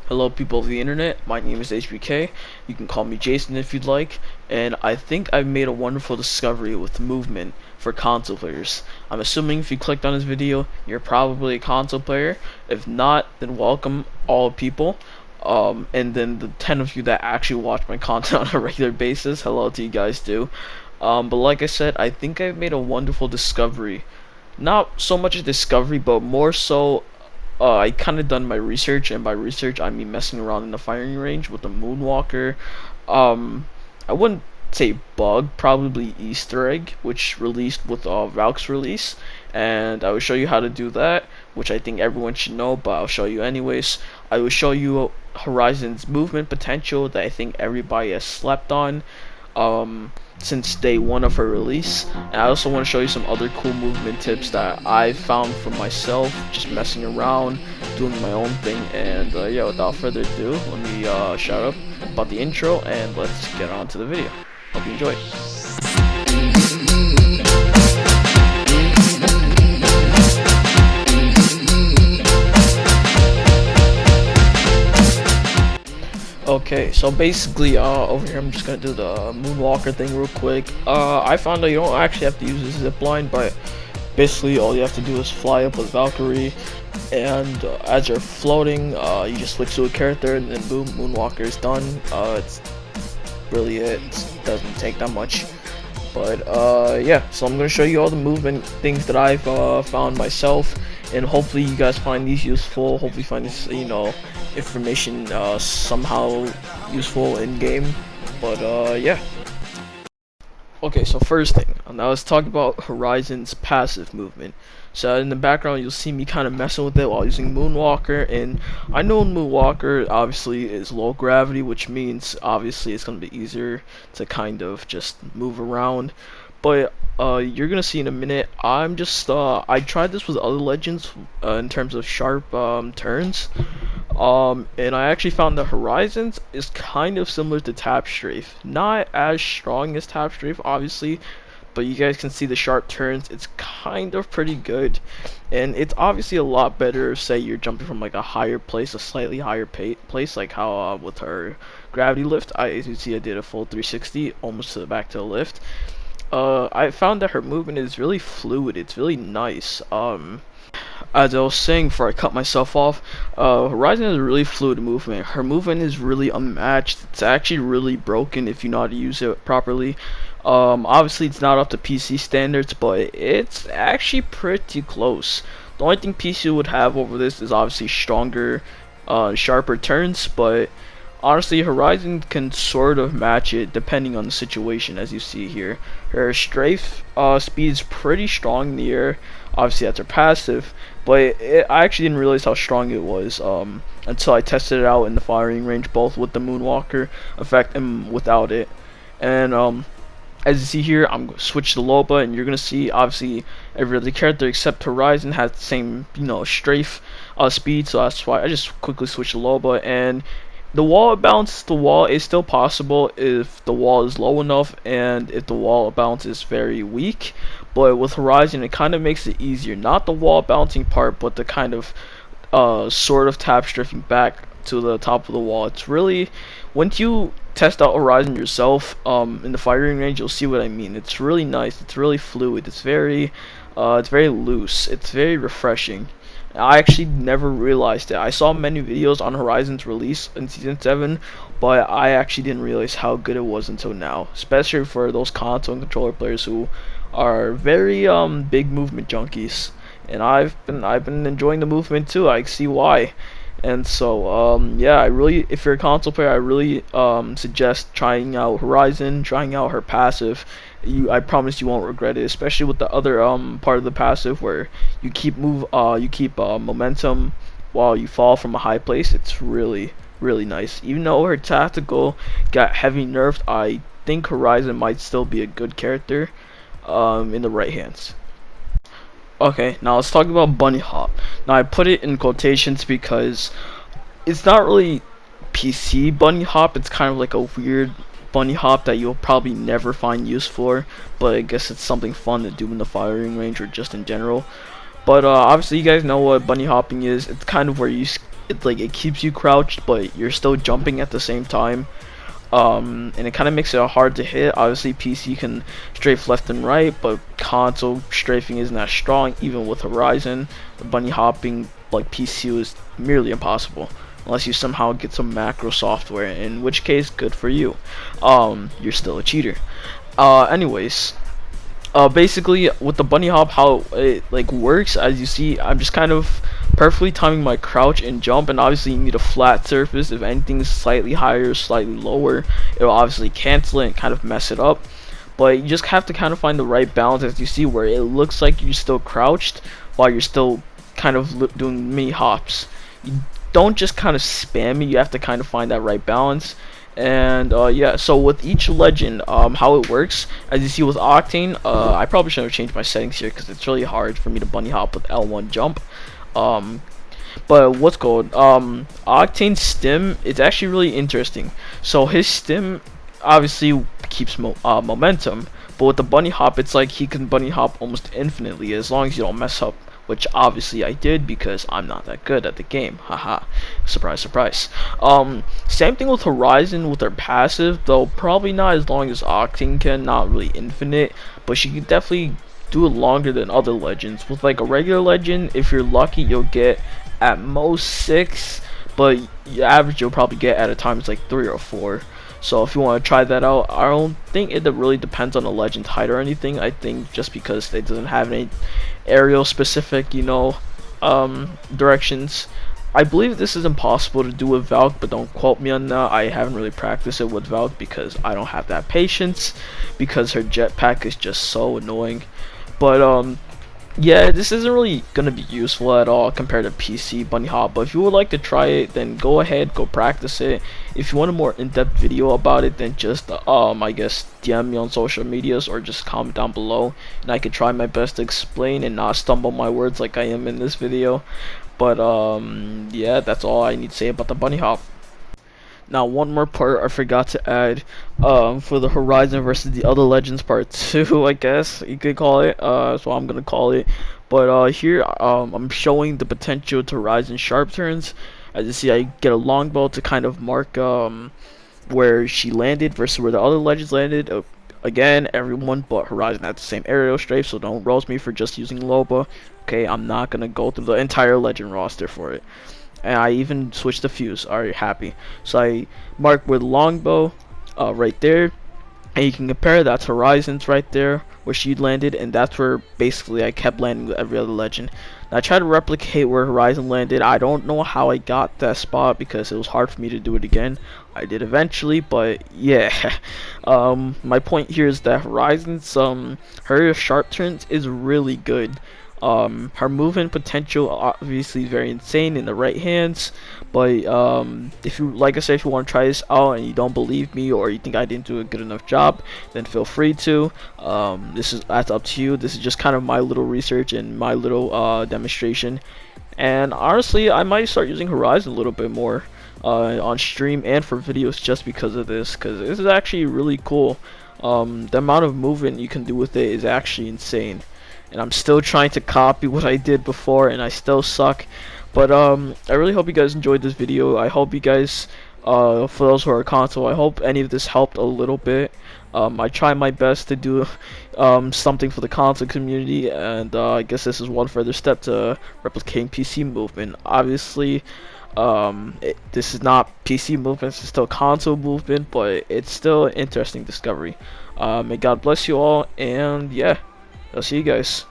Hello people of the internet, my name is HBK, you can call me Jason if you'd like, and I think I've made a wonderful discovery with movement for console players. I'm assuming if you clicked on this video, you're probably a console player. If not, then welcome all people. And then the 10 of you that actually watch my content on a regular basis, hello to you guys too. But like I said, I think I've made a wonderful discovery. Not so much a discovery, but more so I kind of done my research, and by research I mean messing around in the firing range with the Moonwalker. I wouldn't say bug, probably Easter egg, which released with Valk's release, and I will show you how to do that, which I think everyone should know, but I'll show you anyways. I will show you Horizon's movement potential that I think everybody has slept on. Since day one of her release, and I also want to show you some other cool movement tips that I found for myself, just messing around, doing my own thing. And yeah, without further ado, let me shut up about the intro and let's get on to the video. Hope you enjoy. Okay, so basically, over here I'm just gonna do the Moonwalker thing real quick. I found that you don't actually have to use a zip line, but basically all you have to do is fly up with Valkyrie, and as you're floating, you just switch to a character, and then boom, Moonwalker is done. It's really it. It doesn't take that much. But yeah, so I'm gonna show you all the movement things that I've found myself, and hopefully you guys find these useful. Hopefully find this, information somehow useful in game. But yeah. Okay, so first thing, now let's talk about Horizon's passive movement. So in the background, you'll see me kind of messing with it while using Moonwalker, and I know Moonwalker obviously is low gravity, which means obviously it's going to be easier to kind of just move around. But you're gonna see in a minute, I'm just I tried this with other legends in terms of sharp turns. And I actually found that Horizons is kind of similar to Tap Strafe. Not as strong as Tap Strafe, obviously, but you guys can see the sharp turns. It's kind of pretty good, and it's obviously a lot better. Say you're jumping from like a higher place, a slightly higher place, like how with her gravity lift. As you see, I did a full 360, almost to the back to the lift. I found that her movement is really fluid. It's really nice. As I was saying before I cut myself off, Horizon has a really fluid movement. Her movement is really unmatched. It's actually really broken if you know how to use it properly. Obviously it's not up to PC standards, but it's actually pretty close. The only thing PC would have over this is obviously stronger, sharper turns, but honestly, Horizon can sort of match it depending on the situation, as you see here. Her strafe speed is pretty strong in the air. Obviously, that's her passive, but I actually didn't realize how strong it was until I tested it out in the firing range, both with the Moonwalker effect and without it. And as you see here, I'm going to switch to Loba, and you're going to see, obviously, every other character except Horizon has the same, strafe speed, so that's why I just quickly switched to Loba. And the wall bounce, the wall is still possible if the wall is low enough and if the wall bounce is very weak. But with Horizon, it kind of makes it easier. Not the wall bouncing part, but the kind of sort of tap strafing back to the top of the wall. It's really, once you test out Horizon yourself in the firing range, you'll see what I mean. It's really nice. It's really fluid. It's very loose. It's very refreshing. I actually never realized it. I saw many videos on Horizon's release in Season 7, but I actually didn't realize how good it was until now. Especially for those console and controller players who are very big movement junkies. And I've been enjoying the movement too. I see why. And so yeah, if you're a console player, I really suggest trying out Horizon, trying out her passive. I promise you won't regret it, especially with the other part of the passive where you keep momentum while you fall from a high place. It's really nice. Even though her tactical got heavy nerfed, I think Horizon might still be a good character in the right hands. Okay, now let's talk about bunny hop. Now I put it in quotations because it's not really PC bunny hop. It's kind of like a weird bunny hop that you'll probably never find use for, but I guess it's something fun to do in the firing range or just in general. But obviously you guys know what bunny hopping is. It's kind of where you it's like it keeps you crouched, but you're still jumping at the same time. And it kind of makes it hard to hit. Obviously, PC can strafe left and right, but console strafing isn't that strong. Even with Horizon, the bunny hopping like PC is merely impossible unless you somehow get some macro software. In which case, good for you. You're still a cheater. Anyways, basically with the bunny hop, how it like works, as you see, I'm just kind of perfectly timing my crouch and jump, and obviously you need a flat surface. If anything is slightly higher, slightly lower, it'll obviously cancel it and kind of mess it up. But you just have to kind of find the right balance, as you see, where it looks like you're still crouched while you're still kind of doing mini hops. You don't just kind of spam it, you have to kind of find that right balance. And yeah, so with each legend, how it works, as you see with Octane, I probably shouldn't have changed my settings here because it's really hard for me to bunny hop with L1 jump. But what's called Octane's stim, it's actually really interesting. So his stim obviously keeps momentum, but with the bunny hop, it's like he can bunny hop almost infinitely as long as you don't mess up, which obviously I did because I'm not that good at the game. Haha. Surprise, surprise. Same thing with Horizon with her passive, though probably not as long as Octane can, not really infinite, but she can definitely do it longer than other legends. With like a regular legend, if you're lucky, you'll get at most 6, but the average you'll probably get at a time is like 3 or 4. So if you want to try that out, I don't think it really depends on the legend's height or anything. I think just because it doesn't have any aerial specific, you know, directions. I believe this is impossible to do with Valk, but don't quote me on that. I haven't really practiced it with Valk because I don't have that patience, because her jetpack is just so annoying. But yeah, this isn't really gonna be useful at all compared to PC bunny hop, but if you would like to try it, then go ahead, go practice it. If you want a more in-depth video about it, then just I guess DM me on social medias or just comment down below, and I can try my best to explain and not stumble my words like I am in this video. But yeah, that's all I need to say about the bunny hop. Now, one more part I forgot to add, for the Horizon versus the other Legends part 2, I guess you could call it, so I'm gonna call it. But here, I'm showing the potential to Horizon sharp turns. As you see, I get a longbow to kind of mark where she landed versus where the other Legends landed. Again, everyone but Horizon had the same aerial strafe, so don't roast me for just using Loba. Okay, I'm not gonna go through the entire Legend roster for it. And I even switched the fuse. Alright, happy. So I mark with longbow right there, and you can compare that to Horizon's right there where she landed, and that's where basically I kept landing with every other legend. Now I tried to replicate where Horizon landed. I don't know how I got that spot because it was hard for me to do it again. I did eventually, but yeah. My point here is that Horizon's her sharp turns is really good. Her movement potential obviously is very insane in the right hands, but if you, like I said, if you want to try this out and you don't believe me or you think I didn't do a good enough job, then feel free to. That's up to you. This is just kind of my little research and my little demonstration, and honestly I might start using Horizon a little bit more on stream and for videos just because of this, because this is actually really cool. The amount of movement you can do with it is actually insane, and I'm still trying to copy what I did before and I still suck. But I really hope you guys enjoyed this video. I hope you guys, for those who are console, I hope any of this helped a little bit. I try my best to do something for the console community, and I guess this is one further step to replicating PC movement. Obviously, this is not PC movement, it's still console movement, but it's still an interesting discovery. May God bless you all, and yeah, I'll see you guys.